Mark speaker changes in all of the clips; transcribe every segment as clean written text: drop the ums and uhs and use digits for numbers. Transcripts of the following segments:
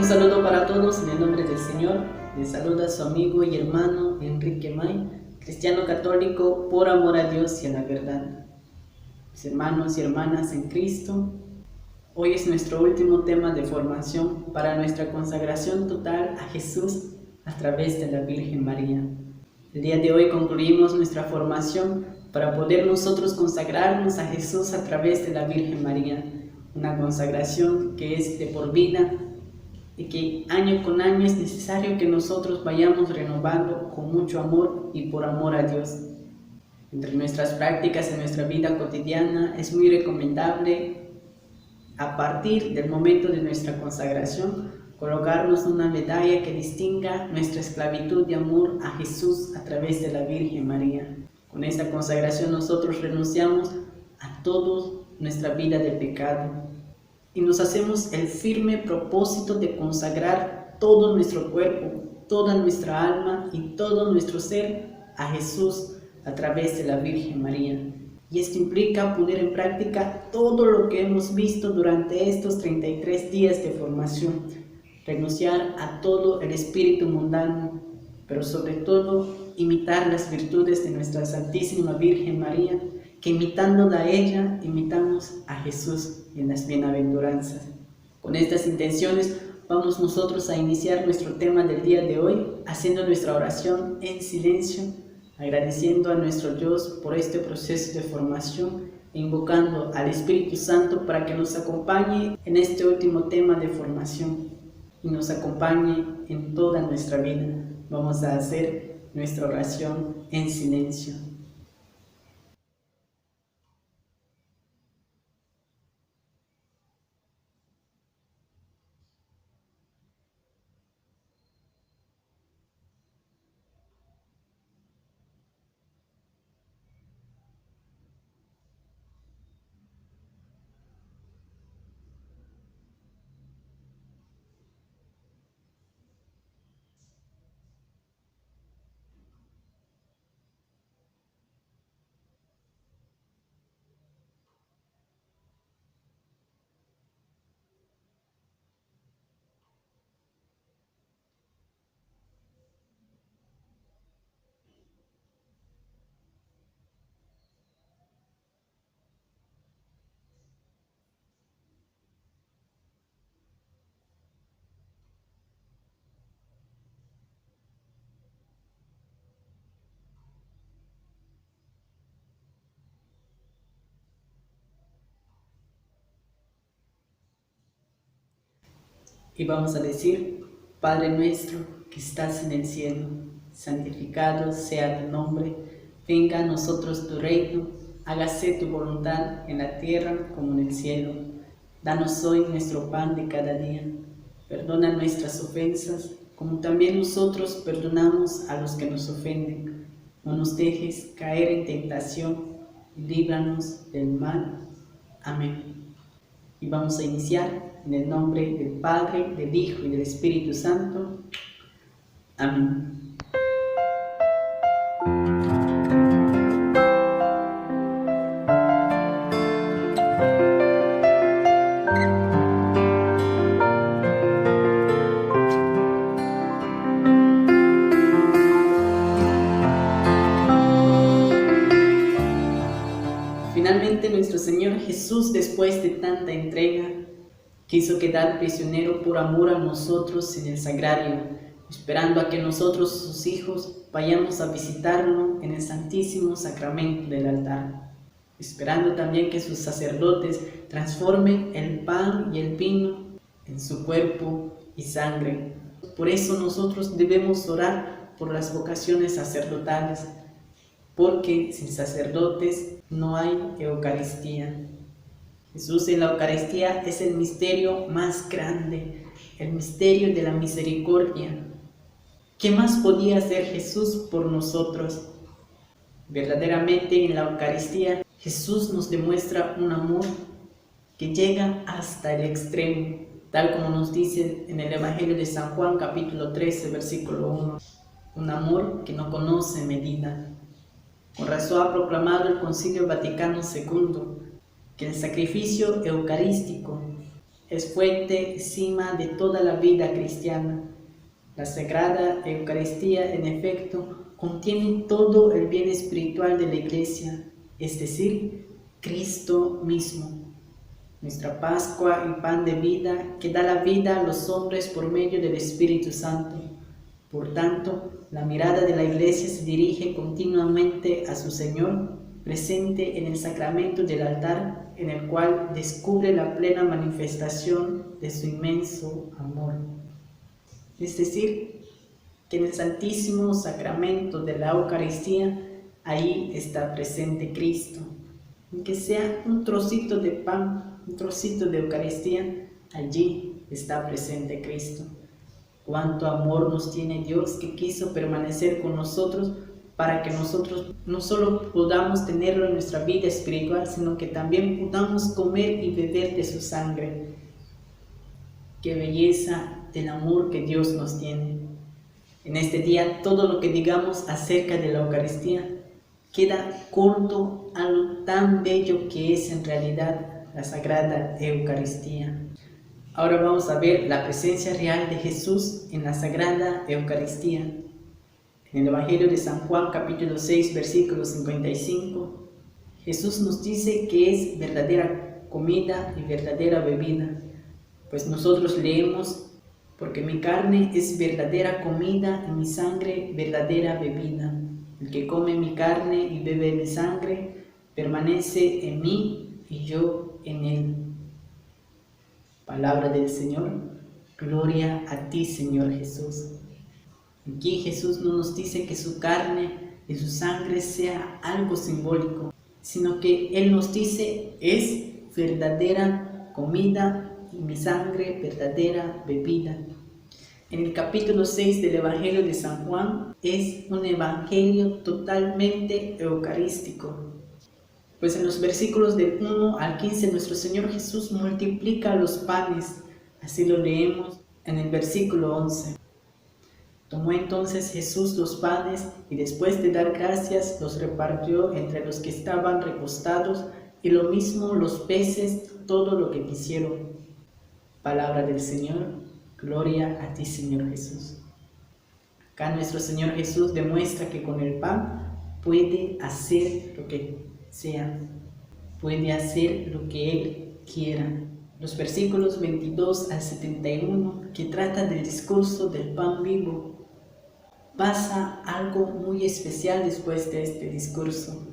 Speaker 1: Un saludo para todos en el nombre del Señor. Les saluda su amigo y hermano Enrique May, cristiano católico por amor a Dios y a la verdad. Mis hermanos y hermanas en Cristo, hoy es nuestro último tema de formación para nuestra consagración total a Jesús a través de la Virgen María. El día de hoy concluimos nuestra formación para poder nosotros consagrarnos a Jesús a través de la Virgen María, una consagración que es de por vida y que año con año es necesario que nosotros vayamos renovando con mucho amor y por amor a Dios. Entre nuestras prácticas en nuestra vida cotidiana es muy recomendable, a partir del momento de nuestra consagración, colocarnos una medalla que distinga nuestra esclavitud de amor a Jesús a través de la Virgen María. Con esta consagración nosotros renunciamos a toda nuestra vida de pecado y nos hacemos el firme propósito de consagrar todo nuestro cuerpo, toda nuestra alma y todo nuestro ser a Jesús a través de la Virgen María. Y esto implica poner en práctica todo lo que hemos visto durante estos 33 días de formación, renunciar a todo el espíritu mundano, pero sobre todo imitar las virtudes de nuestra Santísima Virgen María, que imitándola a ella, imitamos a Jesús en las bienaventuranzas. Con estas intenciones vamos nosotros a iniciar nuestro tema del día de hoy, haciendo nuestra oración en silencio, agradeciendo a nuestro Dios por este proceso de formación e invocando al Espíritu Santo para que nos acompañe en este último tema de formación y nos acompañe en toda nuestra vida. Vamos a hacer nuestra oración en silencio. Y vamos a decir: Padre nuestro que estás en el cielo, santificado sea tu nombre, venga a nosotros tu reino, hágase tu voluntad en la tierra como en el cielo. Danos hoy nuestro pan de cada día, perdona nuestras ofensas, como también nosotros perdonamos a los que nos ofenden. No nos dejes caer en tentación y líbranos del mal. Amén. Y vamos a iniciar en el nombre del Padre, del Hijo y del Espíritu Santo. Amén. Finalmente nuestro Señor Jesús, después de tanta entrega, quiso quedar prisionero por amor a nosotros en el sagrario, esperando a que nosotros, sus hijos, vayamos a visitarlo en el Santísimo Sacramento del altar, esperando también que sus sacerdotes transformen el pan y el vino en su cuerpo y sangre. Por eso nosotros debemos orar por las vocaciones sacerdotales, porque sin sacerdotes no hay Eucaristía. Jesús en la Eucaristía es el misterio más grande, el misterio de la misericordia. ¿Qué más podía hacer Jesús por nosotros? Verdaderamente en la Eucaristía Jesús nos demuestra un amor que llega hasta el extremo, tal como nos dice en el Evangelio de San Juan capítulo 13 versículo 1, un amor que no conoce medida. Con razón ha proclamado el Concilio Vaticano II que el sacrificio eucarístico es fuente y cima de toda la vida cristiana. La Sagrada Eucaristía, en efecto, contiene todo el bien espiritual de la Iglesia, es decir, Cristo mismo, nuestra Pascua y pan de vida que da la vida a los hombres por medio del Espíritu Santo. Por tanto, la mirada de la Iglesia se dirige continuamente a su Señor, presente en el sacramento del altar, en el cual descubre la plena manifestación de su inmenso amor. Es decir, que en el Santísimo Sacramento de la Eucaristía, ahí está presente Cristo. Aunque sea un trocito de pan, un trocito de Eucaristía, allí está presente Cristo. Cuánto amor nos tiene Dios, que quiso permanecer con nosotros para que nosotros no solo podamos tenerlo en nuestra vida espiritual, sino que también podamos comer y beber de su sangre. Qué belleza del amor que Dios nos tiene. En este día, todo lo que digamos acerca de la Eucaristía queda corto a lo tan bello que es en realidad la Sagrada Eucaristía. Ahora vamos a ver la presencia real de Jesús en la Sagrada Eucaristía. En el Evangelio de San Juan, capítulo 6, versículo 55, Jesús nos dice que es verdadera comida y verdadera bebida. Pues nosotros leemos: porque mi carne es verdadera comida y mi sangre verdadera bebida. El que come mi carne y bebe mi sangre permanece en mí y yo en él. Palabra del Señor. Gloria a ti, Señor Jesús. Aquí Jesús no nos dice que su carne y su sangre sea algo simbólico, sino que Él nos dice: es verdadera comida y mi sangre verdadera bebida. En el capítulo 6 del Evangelio de San Juan es un evangelio totalmente eucarístico. Pues en los versículos del 1 al 15 nuestro Señor Jesús multiplica los panes, así lo leemos en el versículo 11. Tomó entonces Jesús los panes y después de dar gracias los repartió entre los que estaban recostados y lo mismo los peces, todo lo que quisieron. Palabra del Señor, gloria a ti, Señor Jesús. Acá nuestro Señor Jesús demuestra que con el pan puede hacer lo que sea, puede hacer lo que Él quiera. Los versículos 22 al 71, que trata del discurso del pan vivo, pasa algo muy especial después de este discurso.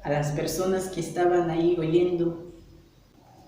Speaker 1: A las personas que estaban ahí oyendo,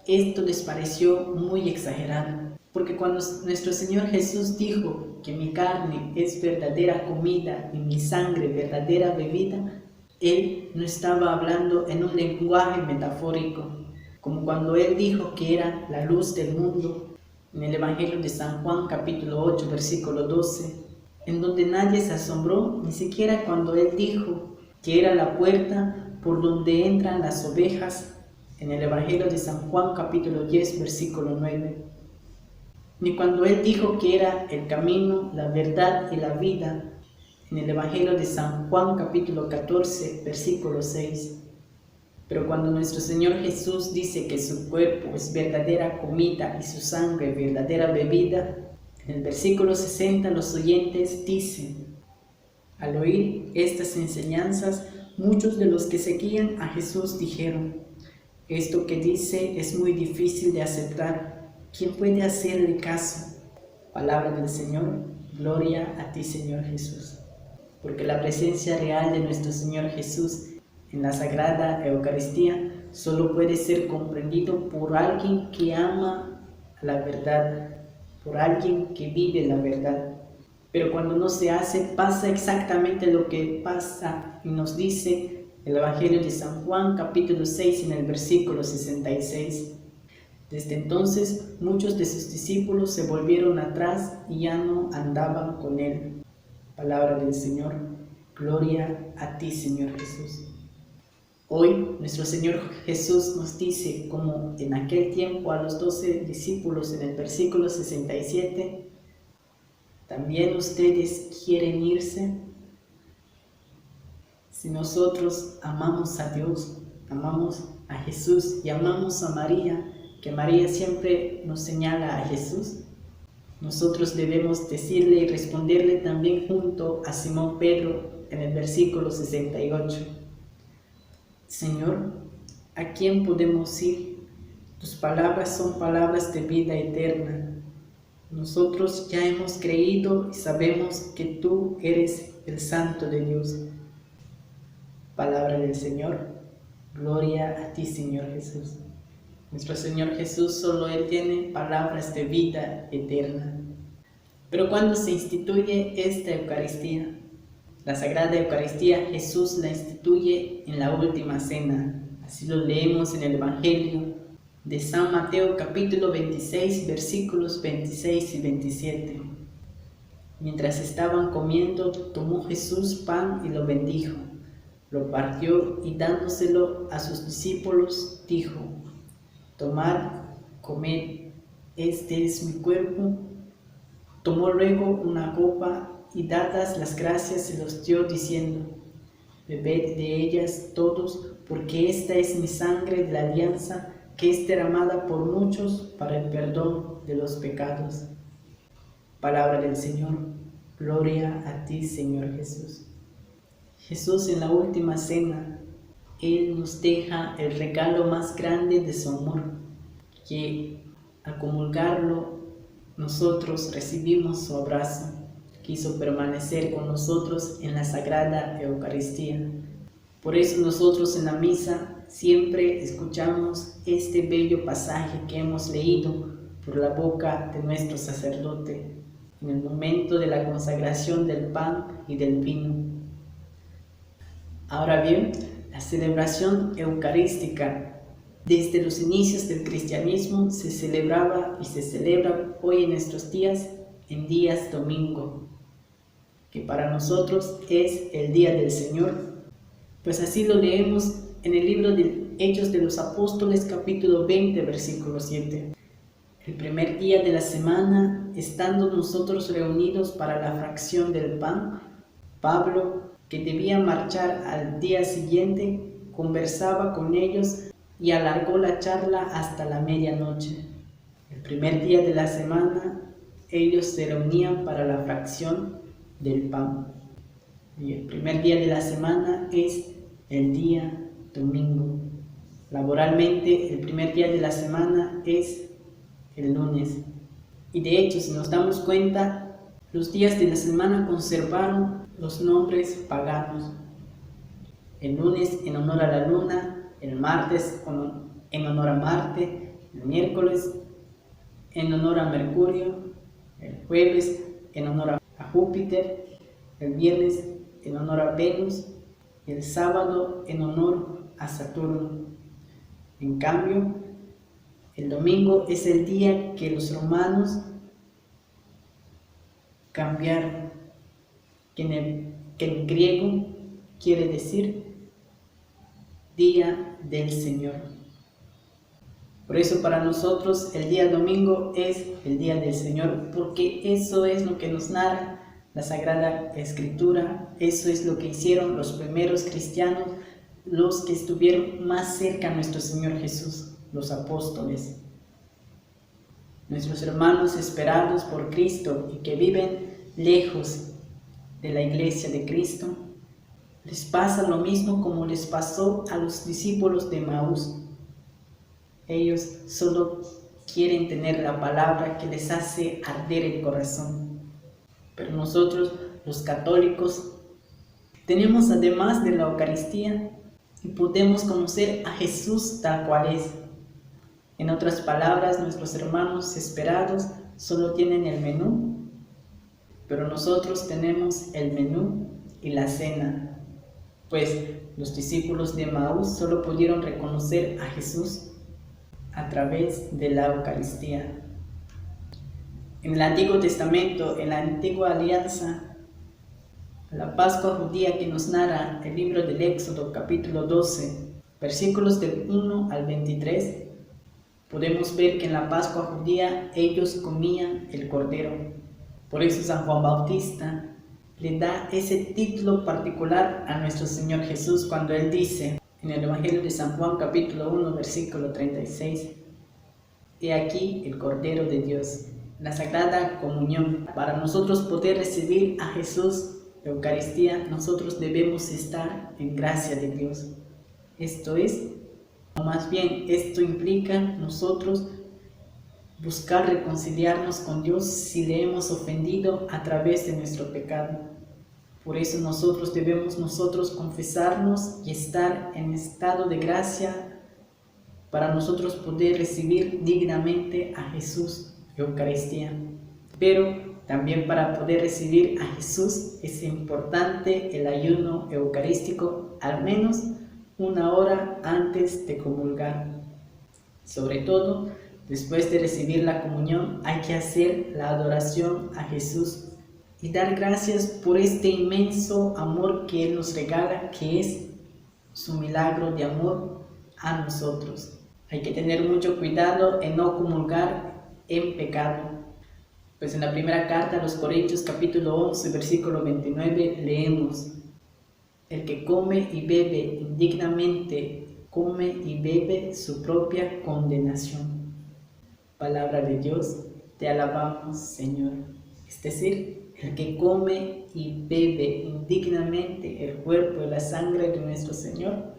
Speaker 1: esto les pareció muy exagerado, porque cuando nuestro Señor Jesús dijo que mi carne es verdadera comida y mi sangre verdadera bebida, Él no estaba hablando en un lenguaje metafórico, como cuando Él dijo que era la luz del mundo, en el Evangelio de San Juan capítulo 8 versículo 12, en donde nadie se asombró, ni siquiera cuando Él dijo que era la puerta por donde entran las ovejas, en el Evangelio de San Juan capítulo 10 versículo 9, ni cuando Él dijo que era el camino, la verdad y la vida, en el Evangelio de San Juan capítulo 14 versículo 6. Pero cuando nuestro Señor Jesús dice que su cuerpo es verdadera comida y su sangre verdadera bebida, en el versículo 60 los oyentes dicen: al oír estas enseñanzas, muchos de los que seguían a Jesús dijeron: esto que dice es muy difícil de aceptar, ¿quién puede hacerle caso? Palabra del Señor, gloria a ti, Señor Jesús. Porque la presencia real de nuestro Señor Jesús en la Sagrada Eucaristía solo puede ser comprendido por alguien que ama la verdad, por alguien que vive la verdad. Pero cuando no se hace, pasa exactamente lo que pasa y nos dice el Evangelio de San Juan capítulo 6 en el versículo 66. Desde entonces muchos de sus discípulos se volvieron atrás y ya no andaban con Él. Palabra del Señor, gloria a ti, Señor Jesús. Hoy nuestro Señor Jesús nos dice, como en aquel tiempo a los 12 discípulos en el versículo 67, ¿también ustedes quieren irse? Si nosotros amamos a Dios, amamos a Jesús y amamos a María, que María siempre nos señala a Jesús, nosotros debemos decirle y responderle también junto a Simón Pedro en el versículo 68. Señor, ¿a quién podemos ir? Tus palabras son palabras de vida eterna. Nosotros ya hemos creído y sabemos que tú eres el Santo de Dios. Palabra del Señor. Gloria a ti, Señor Jesús. Nuestro Señor Jesús, solo Él tiene palabras de vida eterna. Pero cuando se instituye esta Eucaristía, la Sagrada Eucaristía, Jesús la instituye en la última cena. Así lo leemos en el Evangelio de San Mateo capítulo 26, versículos 26 y 27. Mientras estaban comiendo, tomó Jesús pan y lo bendijo. Lo partió y dándoselo a sus discípulos, dijo: Tomad, comed, este es mi cuerpo. Tomó luego una copa y dadas las gracias se los dio diciendo: Bebed de ellas todos, porque esta es mi sangre de la alianza, que es derramada por muchos para el perdón de los pecados. Palabra del Señor. Gloria a ti, Señor Jesús. Jesús en la última cena, Él nos deja el regalo más grande de su amor, que al comulgarlo nosotros recibimos su abrazo. Quiso permanecer con nosotros en la Sagrada Eucaristía. Por eso nosotros en la misa siempre escuchamos este bello pasaje que hemos leído por la boca de nuestro sacerdote en el momento de la consagración del pan y del vino. Ahora bien, la celebración eucarística desde los inicios del cristianismo se celebraba y se celebra hoy en nuestros días en días domingo, que para nosotros es el día del Señor, pues así lo leemos en el libro de Hechos de los Apóstoles capítulo 20 versículo 7. El primer día de la semana, estando nosotros reunidos para la fracción del pan, Pablo, que debía marchar al día siguiente, conversaba con ellos y alargó la charla hasta la medianoche. El primer día de la semana, ellos se reunían para la fracción del pan. Y el primer día de la semana es el día domingo. Laboralmente, el primer día de la semana es el lunes. Y de hecho, si nos damos cuenta, los días de la semana conservaron los nombres paganos. El lunes en honor a la luna, el martes en honor a Marte, el miércoles en honor a Mercurio, el jueves en honor a Júpiter, el viernes en honor a Venus y el sábado en honor a Saturno. En cambio, el domingo es el día que los romanos cambiaron, que en griego quiere decir Día del Señor. Por eso para nosotros el día domingo es el Día del Señor, porque eso es lo que nos narra la Sagrada Escritura, eso es lo que hicieron los primeros cristianos, los que estuvieron más cerca a nuestro Señor Jesús, los apóstoles. Nuestros hermanos esperados por Cristo y que viven lejos de la iglesia de Cristo, les pasa lo mismo como les pasó a los discípulos de Emaús. Ellos solo quieren tener la palabra que les hace arder el corazón. Pero nosotros, los católicos, tenemos además de la Eucaristía y podemos conocer a Jesús tal cual es. En otras palabras, nuestros hermanos esperados solo tienen el menú, pero nosotros tenemos el menú y la cena. Pues los discípulos de Emaús solo pudieron reconocer a Jesús a través de la Eucaristía. En el Antiguo Testamento, en la Antigua Alianza, la Pascua judía que nos narra el libro del Éxodo, capítulo 12, versículos del 1 al 23, podemos ver que en la Pascua judía ellos comían el cordero. Por eso San Juan Bautista le da ese título particular a nuestro Señor Jesús cuando Él dice en el Evangelio de San Juan capítulo 1 versículo 36: He aquí el Cordero de Dios, la Sagrada Comunión. Para nosotros poder recibir a Jesús, la Eucaristía, nosotros debemos estar en gracia de Dios. Esto es, o más bien, esto implica nosotros buscar reconciliarnos con Dios si le hemos ofendido a través de nuestro pecado. Por eso nosotros debemos confesarnos y estar en estado de gracia para nosotros poder recibir dignamente a Jesús, Eucaristía. Pero también para poder recibir a Jesús es importante el ayuno eucarístico, al menos 1 hora antes de comulgar. Sobre todo, después de recibir la comunión, hay que hacer la adoración a Jesús y dar gracias por este inmenso amor que Él nos regala, que es su milagro de amor a nosotros. Hay que tener mucho cuidado en no comulgar en pecado. Pues en la primera carta a los Corintios, capítulo 11, versículo 29, leemos: el que come y bebe indignamente, come y bebe su propia condenación. Palabra de Dios, te alabamos, Señor. Es decir, el que come y bebe indignamente el cuerpo y la sangre de nuestro Señor,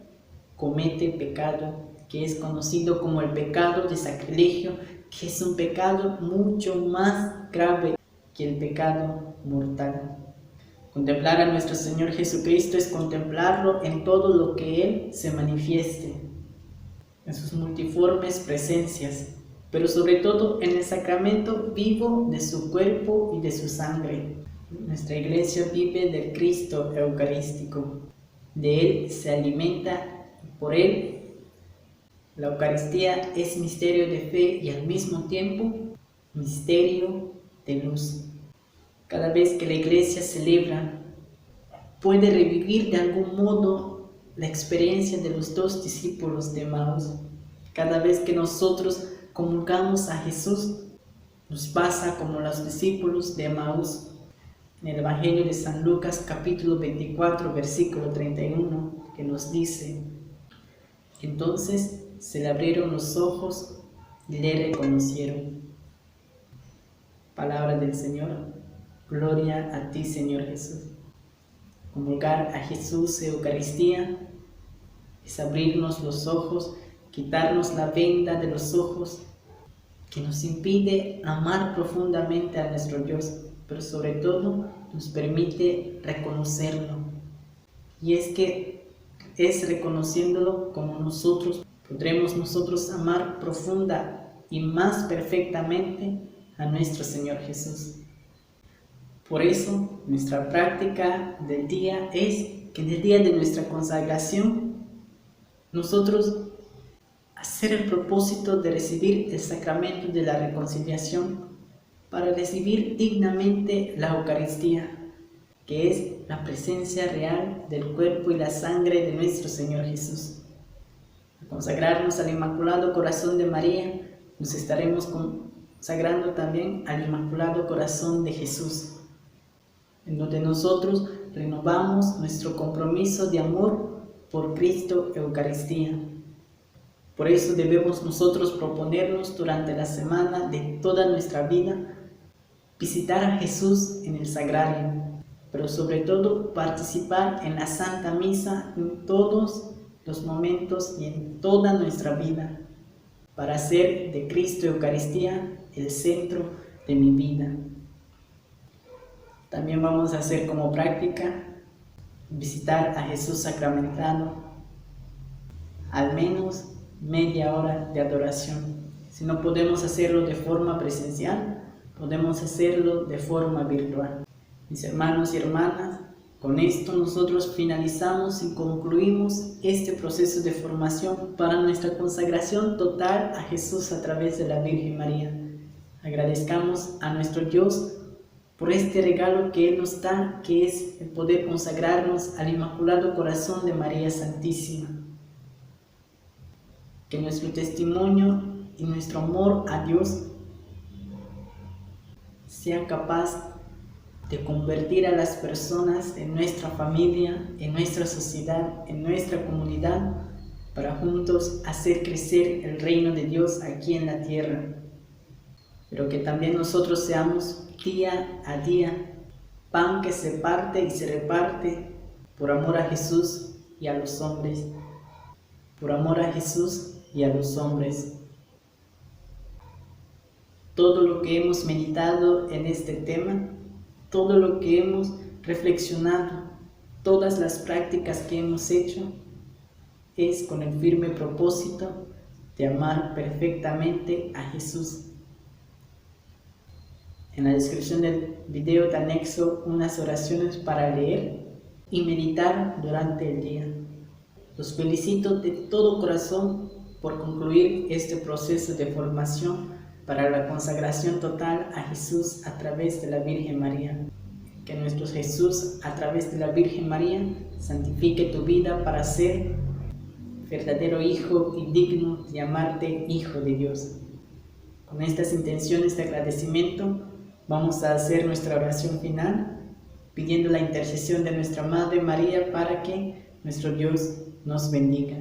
Speaker 1: comete pecado, que es conocido como el pecado de sacrilegio, que es un pecado mucho más grave que el pecado mortal. Contemplar a nuestro Señor Jesucristo es contemplarlo en todo lo que Él se manifieste, en sus multiformes presencias, pero sobre todo en el sacramento vivo de su cuerpo y de su sangre. Nuestra Iglesia vive del Cristo Eucarístico, de Él se alimenta y por Él. La Eucaristía es misterio de fe y al mismo tiempo misterio de luz. Cada vez que la Iglesia celebra, puede revivir de algún modo la experiencia de los 2 discípulos de Emaús. Cada vez que nosotros comulgamos a Jesús, nos pasa como los discípulos de Emaús. En el Evangelio de San Lucas, capítulo 24, versículo 31, que nos dice: entonces se le abrieron los ojos y le reconocieron. Palabra del Señor. Gloria a ti, Señor Jesús. Comulgar a Jesús, Eucaristía, es abrirnos los ojos, quitarnos la venda de los ojos que nos impide amar profundamente a nuestro Dios, pero sobre todo nos permite reconocerlo. Y es que es reconociéndolo como nosotros podremos nosotros amar profunda y más perfectamente a nuestro Señor Jesús. Por eso, nuestra práctica del día es que en el día de nuestra consagración, nosotros hacer el propósito de recibir el sacramento de la reconciliación para recibir dignamente la Eucaristía, que es la presencia real del cuerpo y la sangre de nuestro Señor Jesús. Al consagrarnos al Inmaculado Corazón de María, nos estaremos consagrando también al Inmaculado Corazón de Jesús, en donde nosotros renovamos nuestro compromiso de amor por Cristo Eucaristía. Por eso debemos nosotros proponernos durante la semana de toda nuestra vida visitar a Jesús en el sagrario, pero sobre todo participar en la Santa Misa en todos los momentos y en toda nuestra vida, para hacer de Cristo Eucaristía el centro de mi vida. También vamos a hacer como práctica visitar a Jesús sacramentado, al menos media hora de adoración. Si no podemos hacerlo de forma presencial, podemos hacerlo de forma virtual. Mis hermanos y hermanas, con esto nosotros finalizamos y concluimos este proceso de formación para nuestra consagración total a Jesús a través de la Virgen María. Agradezcamos a nuestro Dios por este regalo que Él nos da, que es el poder consagrarnos al Inmaculado Corazón de María Santísima. Que nuestro testimonio y nuestro amor a Dios sea capaz de convertir a las personas en nuestra familia, en nuestra sociedad, en nuestra comunidad, para juntos hacer crecer el reino de Dios aquí en la tierra, pero que también nosotros seamos día a día pan que se parte y se reparte por amor a Jesús y a los hombres, por amor a Jesús y a los hombres. Todo lo que hemos meditado en este tema, todo lo que hemos reflexionado, todas las prácticas que hemos hecho, es con el firme propósito de amar perfectamente a Jesús. En la descripción del video te anexo unas oraciones para leer y meditar durante el día. Los felicito de todo corazón por concluir este proceso de formación para la consagración total a Jesús a través de la Virgen María. Que nuestro Jesús, a través de la Virgen María, santifique tu vida para ser verdadero hijo y digno de llamarte Hijo de Dios. Con estas intenciones de agradecimiento, vamos a hacer nuestra oración final, pidiendo la intercesión de nuestra Madre María para que nuestro Dios nos bendiga.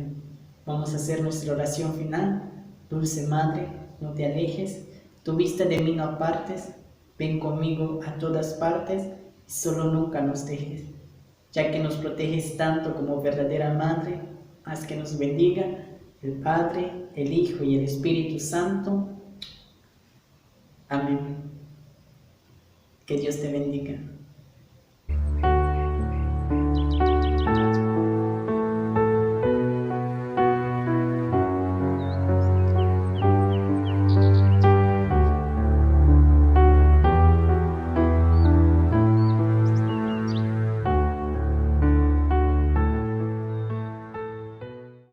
Speaker 1: Vamos a hacer nuestra oración final. Dulce Madre, no te alejes, tu vista de mí no apartes, ven conmigo a todas partes y solo nunca nos dejes. Ya que nos proteges tanto como verdadera Madre, haz que nos bendiga el Padre, el Hijo y el Espíritu Santo. Amén. Que Dios te bendiga.